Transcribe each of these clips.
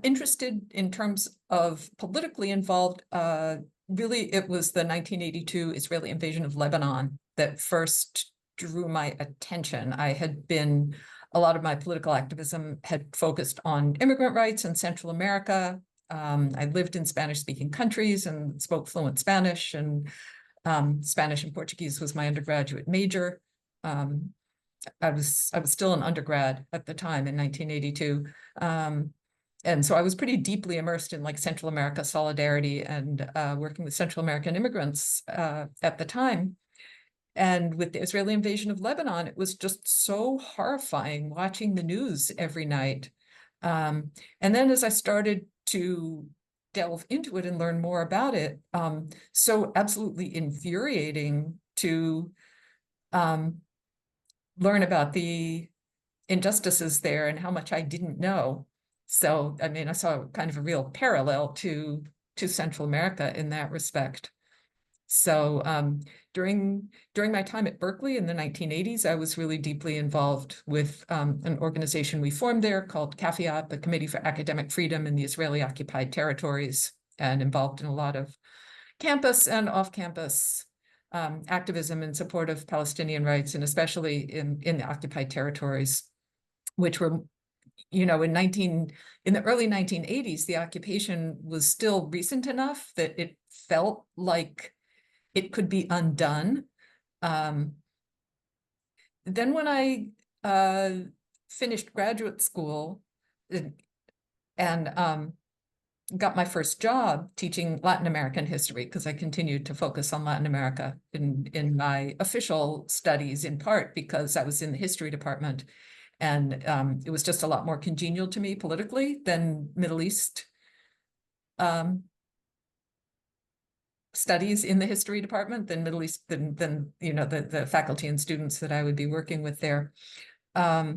interested in terms of politically involved, really it was the 1982 Israeli invasion of Lebanon that first drew my attention. A lot of my political activism had focused on immigrant rights in Central America. I lived in Spanish-speaking countries and spoke fluent Spanish, and Spanish and Portuguese was my undergraduate major. I was still an undergrad at the time in 1982. And so I was pretty deeply immersed in like Central America solidarity and working with Central American immigrants at the time. And with the Israeli invasion of Lebanon, it was just so horrifying watching the news every night. And then as I started to delve into it and learn more about it, so absolutely infuriating to learn about the injustices there and how much I didn't know. So, I mean, I saw kind of a real parallel to Central America in that respect. So during my time at Berkeley in the 1980s, I was really deeply involved with an organization we formed there called CAFIAT, the Committee for Academic Freedom in the Israeli-Occupied Territories, and involved in a lot of campus and off-campus activism in support of Palestinian rights, and especially in the occupied territories, which were, you know, in the early 1980s, the occupation was still recent enough that it felt like it could be undone. Then when I finished graduate school and got my first job teaching Latin American history, because I continued to focus on Latin America in my official studies, in part because I was in the history department. And it was just a lot more congenial to me politically than Middle East studies in the history department, than Middle East, than you know, the faculty and students that I would be working with there. I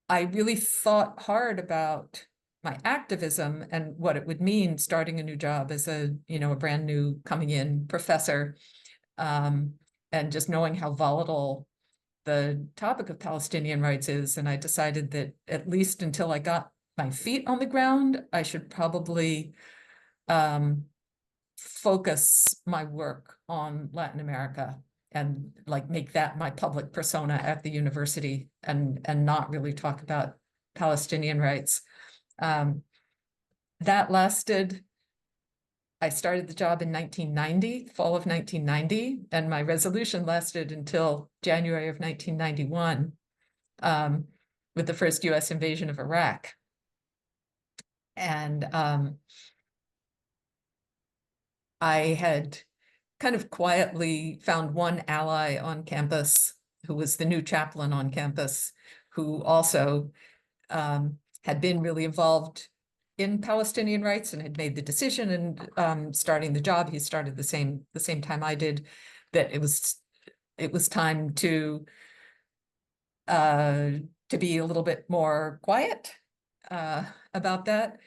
really thought hard about my activism and what it would mean starting a new job as a brand new coming in professor, and just knowing how volatile the topic of Palestinian rights is. And I decided that at least until I got my feet on the ground, I should probably focus my work on Latin America and like make that my public persona at the university, and not really talk about Palestinian rights. That lasted, I started the job in 1990, fall of 1990, and my resolution lasted until January of 1991, with the first US invasion of Iraq. And I had kind of quietly found one ally on campus who was the new chaplain on campus, who also had been really involved in Palestinian rights and had made the decision, and starting the job, he started the same time I did, that it was time to be a little bit more quiet about that.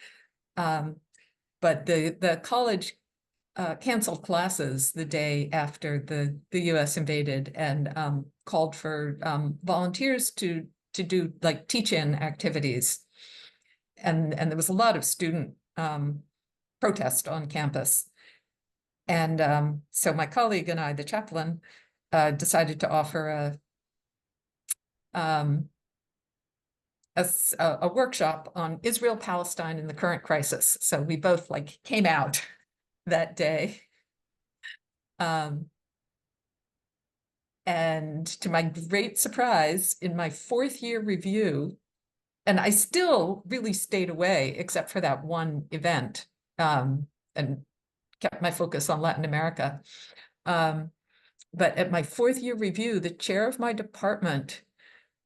But the college canceled classes the day after the US invaded, and called for volunteers to do like teach-in activities. And there was a lot of student protest on campus. And so my colleague and I, the chaplain, decided to offer a workshop on Israel-Palestine in the current crisis. So we both like came out that day. And to my great surprise, in my fourth year review, and I still really stayed away except for that one event, and kept my focus on Latin America. But at my fourth year review, the chair of my department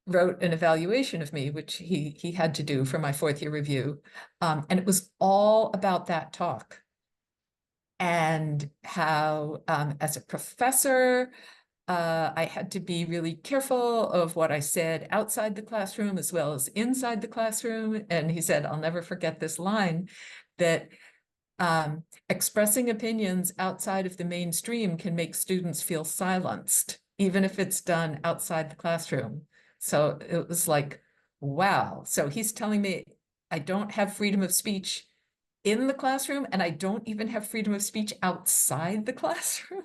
wrote an evaluation of me, which he had to do for my fourth year review. And it was all about that talk, and how as a professor, I had to be really careful of what I said outside the classroom as well as inside the classroom. And he said, I'll never forget this line, that expressing opinions outside of the mainstream can make students feel silenced, even if it's done outside the classroom. So it was like, wow. So he's telling me I don't have freedom of speech in the classroom, and I don't even have freedom of speech outside the classroom.